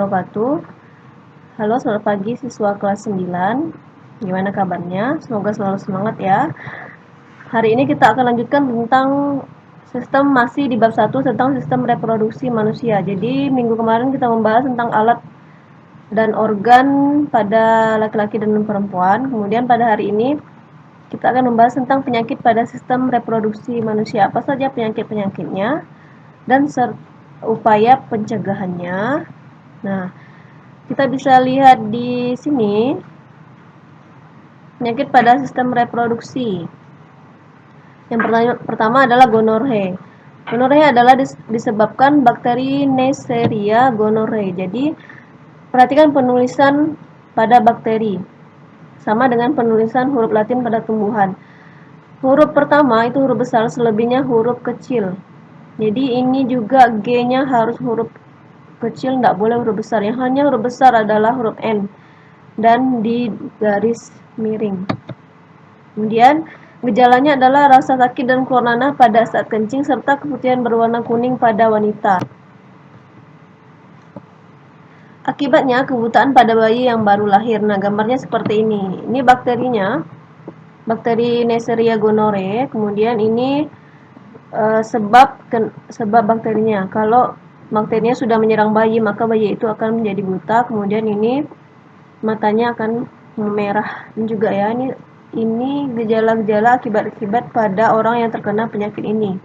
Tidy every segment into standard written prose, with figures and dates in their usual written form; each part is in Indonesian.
wabarakatuh. Halo, selamat pagi siswa kelas 9. Gimana kabarnya? Semoga selalu semangat ya. Hari ini kita akan lanjutkan tentang sistem, masih di bab 1 tentang sistem reproduksi manusia. Jadi minggu kemarin kita membahas tentang alat dan organ pada laki-laki dan perempuan. Kemudian pada hari ini kita akan membahas tentang penyakit pada sistem reproduksi manusia. Apa saja penyakit-penyakitnya dan upaya pencegahannya. Nah, kita bisa lihat di sini penyakit pada sistem reproduksi. Yang pertama adalah gonorrhea. Gonorrhea adalah disebabkan bakteri Neisseria gonorrhoeae. Jadi, perhatikan penulisan pada bakteri. Sama dengan penulisan huruf Latin pada tumbuhan. Huruf pertama itu huruf besar, selebihnya huruf kecil. Jadi, ini juga G-nya harus huruf kecil, tidak boleh huruf besar. Yang hanya huruf besar adalah huruf N dan di garis miring. Kemudian gejalanya adalah rasa sakit dan keluar nanah pada saat kencing serta keputihan berwarna kuning pada wanita. Akibatnya kebutaan pada bayi yang baru lahir. Nah, gambarnya seperti ini. Ini bakterinya, bakteri Neisseria gonorrhoeae. Kemudian ini sebab bakterinya. Kalau bakterinya sudah menyerang bayi, maka bayi itu akan menjadi buta. Kemudian ini matanya akan memerah juga ya. Ini gejala-gejala akibat pada orang yang terkena penyakit ini.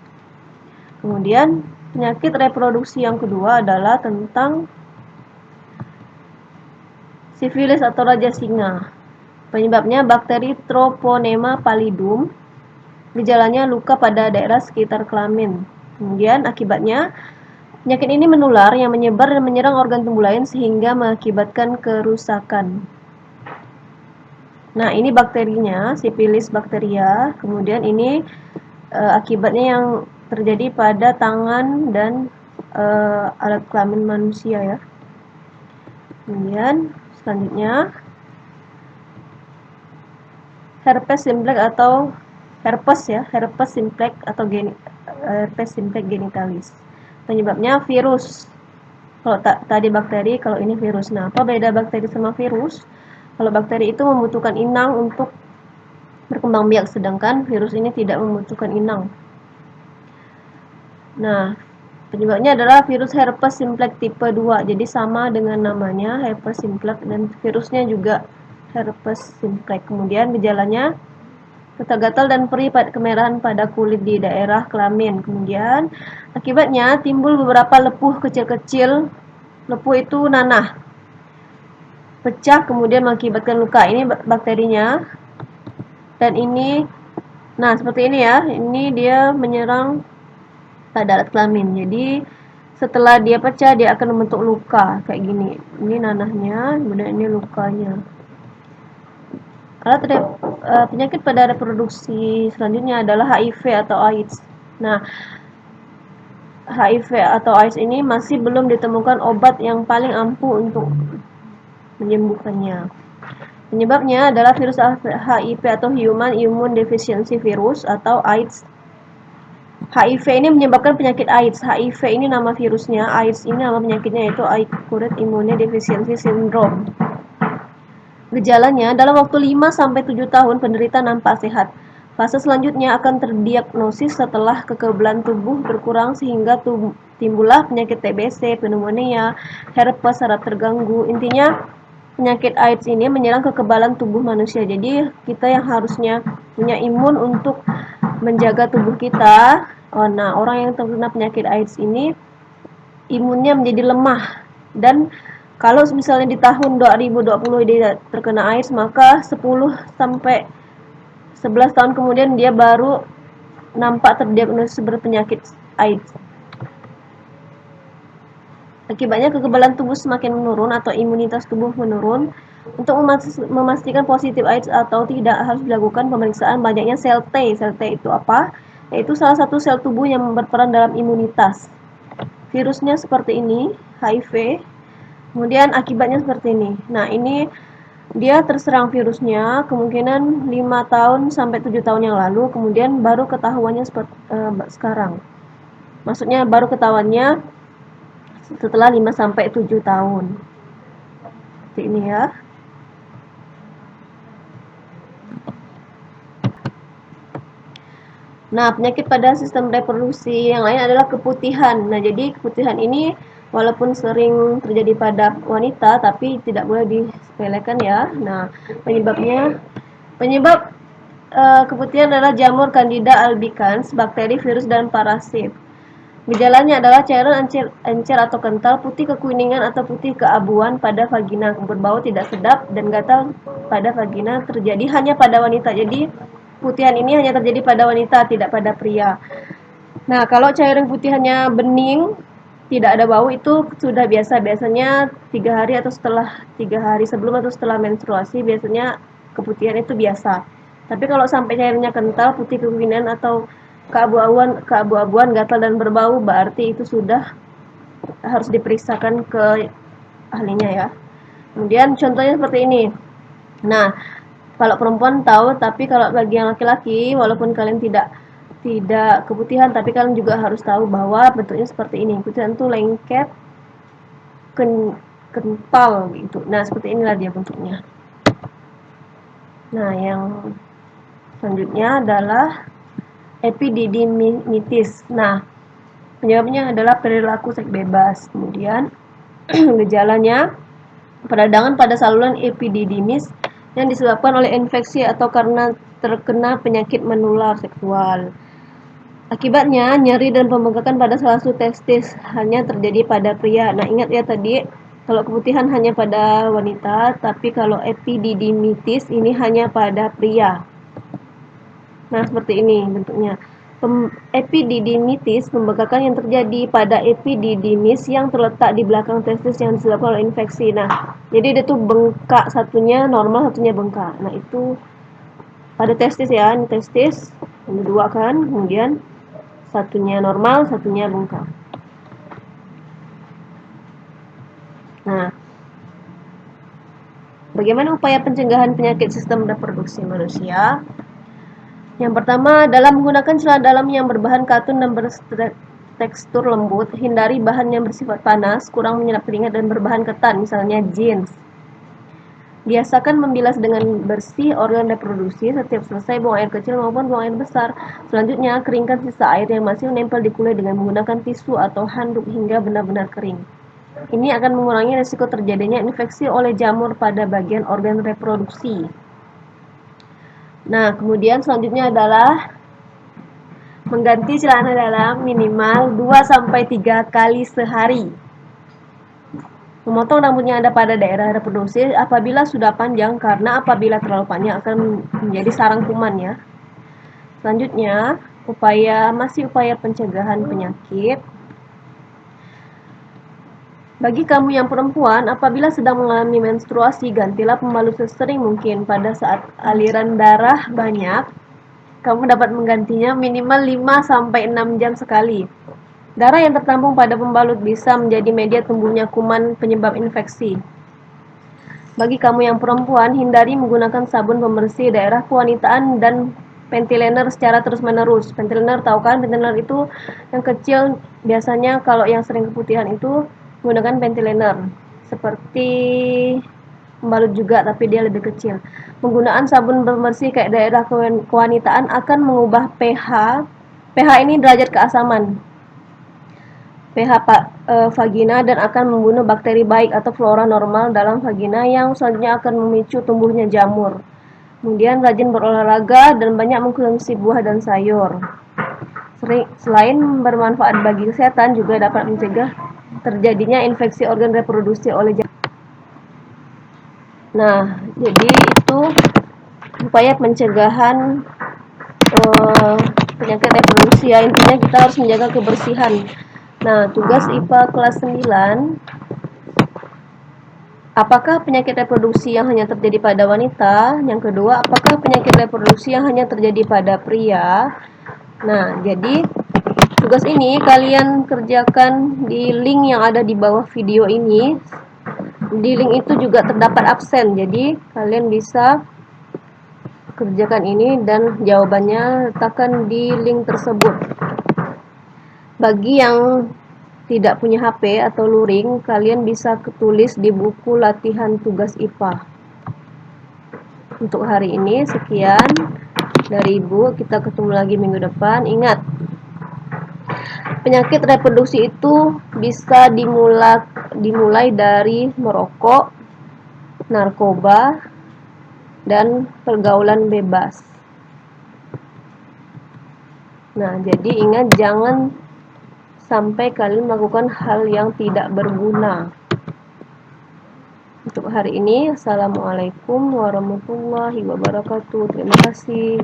Kemudian penyakit reproduksi yang kedua adalah tentang sifilis atau raja singa. Penyebabnya bakteri Treponema pallidum. Gejalanya luka pada daerah sekitar kelamin. Kemudian akibatnya penyakit ini menular yang menyebar dan menyerang organ tubuh lain sehingga mengakibatkan kerusakan. Nah, ini bakterinya, sifilis bakteria. Kemudian ini akibatnya yang terjadi pada tangan dan alat kelamin manusia ya. Kemudian selanjutnya herpes simplex atau herpes simplex atau herpes simplex genitalis. Penyebabnya virus. Kalau tadi bakteri, kalau ini virus. Nah, apa beda bakteri sama virus? Kalau bakteri itu membutuhkan inang untuk berkembang biak, sedangkan virus ini tidak membutuhkan inang. Nah, penyebabnya adalah virus herpes simplex tipe 2. Jadi sama dengan namanya, herpes simplex, dan virusnya juga herpes simplex. Kemudian gejalanya gatal-gatal dan perih kemerahan pada kulit di daerah kelamin. Kemudian akibatnya timbul beberapa lepuh kecil-kecil. Lepuh itu nanah, pecah kemudian mengakibatkan luka. Ini bakterinya. Dan ini, nah seperti ini ya. Ini dia menyerang pada alat kelamin. Jadi setelah dia pecah, dia akan membentuk luka kayak gini. Ini nanahnya, kemudian ini lukanya. Penyakit pada reproduksi selanjutnya adalah HIV atau AIDS. Nah, HIV atau AIDS ini masih belum ditemukan obat yang paling ampuh untuk menyembuhkannya. Penyebabnya adalah virus HIV atau Human Immune Deficiency Virus atau AIDS. HIV ini menyebabkan penyakit AIDS. HIV ini nama virusnya, AIDS ini nama penyakitnya, yaitu Acquired Immune Deficiency Syndrome. Gejalanya, dalam waktu 5-7 tahun penderita nampak sehat. Fase selanjutnya akan terdiagnosis setelah kekebalan tubuh berkurang sehingga timbullah penyakit TBC, pneumonia, herpes, saraf terganggu. Intinya, penyakit AIDS ini menyerang kekebalan tubuh manusia. Jadi, kita yang harusnya punya imun untuk menjaga tubuh kita. Nah, orang yang terkena penyakit AIDS ini imunnya menjadi lemah, dan kalau misalnya di tahun 2020 dia terkena AIDS, maka 10-11 tahun kemudian dia baru nampak terdiagnosis berpenyakit AIDS. Akibatnya kekebalan tubuh semakin menurun atau imunitas tubuh menurun. Untuk memastikan positif AIDS atau tidak, harus dilakukan pemeriksaan banyaknya sel T. Sel T itu apa? Yaitu salah satu sel tubuh yang berperan dalam imunitas. Virusnya seperti ini, HIV. Kemudian akibatnya seperti ini. Nah, ini dia terserang virusnya kemungkinan 5 tahun sampai 7 tahun yang lalu, kemudian baru ketahuannya sekarang. Maksudnya baru ketahuannya setelah 5 sampai 7 tahun. seperti ini ya. Nah, penyakit pada sistem reproduksi yang lain adalah keputihan. Nah, jadi keputihan ini walaupun sering terjadi pada wanita, tapi tidak boleh disepelekan ya. Nah, penyebab keputihan adalah jamur Candida albicans, bakteri, virus, dan parasit. Gejalanya adalah cairan encer atau kental, putih kekuningan atau putih keabuan pada vagina, berbau tidak sedap, dan gatal pada vagina terjadi hanya pada wanita. Jadi putihan ini hanya terjadi pada wanita, tidak pada pria. Nah, kalau cairan putihannya bening, tidak ada bau, itu sudah biasa. Biasanya 3 hari atau setelah 3 hari sebelum atau setelah menstruasi, biasanya keputihan itu biasa. Tapi kalau sampai cairannya kental, putih kekuningan atau keabu-abuan, gatal dan berbau, berarti itu sudah harus diperiksakan ke ahlinya ya. Kemudian contohnya seperti ini. Nah, kalau perempuan tahu, tapi kalau bagi yang laki-laki, walaupun kalian tidak keputihan, tapi kalian juga harus tahu bahwa bentuknya seperti ini. Keputihan itu lengket, kental gitu. Nah, seperti inilah dia bentuknya. Nah, yang selanjutnya adalah epididimitis. Nah, penyebabnya adalah perilaku seks bebas. Kemudian gejalanya peradangan pada saluran epididymis yang disebabkan oleh infeksi atau karena terkena penyakit menular seksual. Akibatnya nyeri dan pembengkakan pada salah satu testis hanya terjadi pada pria. Nah, ingat ya tadi kalau keputihan hanya pada wanita, tapi kalau epididimitis ini hanya pada pria. Nah, seperti ini bentuknya. Epididimitis, pembengkakan yang terjadi pada epididymis yang terletak di belakang testis yang disebabkan oleh infeksi. Nah, jadi dia tuh bengkak, satunya normal, satunya bengkak. Nah, itu pada testis ya, ini testis, ini dua kan, kemudian satunya normal, satunya bengkak. Nah, bagaimana upaya pencegahan penyakit sistem reproduksi manusia? Yang pertama adalah menggunakan celana dalam yang berbahan katun dan bertekstur lembut, hindari bahan yang bersifat panas, kurang menyerap keringat dan berbahan ketan, misalnya jeans. Biasakan membilas dengan bersih organ reproduksi setiap selesai buang air kecil maupun buang air besar. Selanjutnya, keringkan sisa air yang masih menempel di kulit dengan menggunakan tisu atau handuk hingga benar-benar kering. Ini akan mengurangi risiko terjadinya infeksi oleh jamur pada bagian organ reproduksi. Nah, kemudian selanjutnya adalah mengganti celana dalam minimal 2-3 kali sehari. Memotong rambut yang ada pada daerah reproduksi apabila sudah panjang, karena apabila terlalu panjang akan menjadi sarang kuman ya. Selanjutnya, upaya pencegahan penyakit. Bagi kamu yang perempuan, apabila sedang mengalami menstruasi, gantilah pembalut sesering mungkin. Pada saat aliran darah banyak, kamu dapat menggantinya minimal 5-6 jam sekali. Darah yang tertampung pada pembalut bisa menjadi media tumbuhnya kuman penyebab infeksi. Bagi kamu yang perempuan, hindari menggunakan sabun pembersih daerah kewanitaan dan pentiliner secara terus-menerus. Pentiliner tahu kan? Pentiliner itu yang kecil, biasanya kalau yang sering keputihan itu menggunakan pentiliner. Seperti pembalut juga, tapi dia lebih kecil. Penggunaan sabun pembersih kayak daerah kewanitaan akan mengubah pH. pH ini derajat keasaman. pH vagina dan akan membunuh bakteri baik atau flora normal dalam vagina yang selanjutnya akan memicu tumbuhnya jamur. Kemudian rajin berolahraga dan banyak mengkonsumsi buah dan sayur. Selain bermanfaat bagi kesehatan, juga dapat mencegah terjadinya infeksi organ reproduksi oleh jamur. Nah, jadi itu upaya pencegahan penyakit reproduksi ya. Intinya kita harus menjaga kebersihan. Nah, tugas IPA kelas 9, apakah penyakit reproduksi yang hanya terjadi pada wanita? Yang kedua, apakah penyakit reproduksi yang hanya terjadi pada pria? Nah, jadi tugas ini kalian kerjakan di link yang ada di bawah video ini. Di link itu juga terdapat absen, jadi kalian bisa kerjakan ini dan jawabannya letakkan di link tersebut. Bagi yang tidak punya HP atau luring, kalian bisa tulis di buku latihan tugas IPA. Untuk hari ini sekian dari Ibu, kita ketemu lagi minggu depan. Ingat, penyakit reproduksi itu bisa dimulai dari merokok, narkoba, dan pergaulan bebas. Nah, jadi ingat, jangan sampai kalian melakukan hal yang tidak berguna. Untuk hari ini, Assalamualaikum warahmatullahi wabarakatuh. Terima kasih.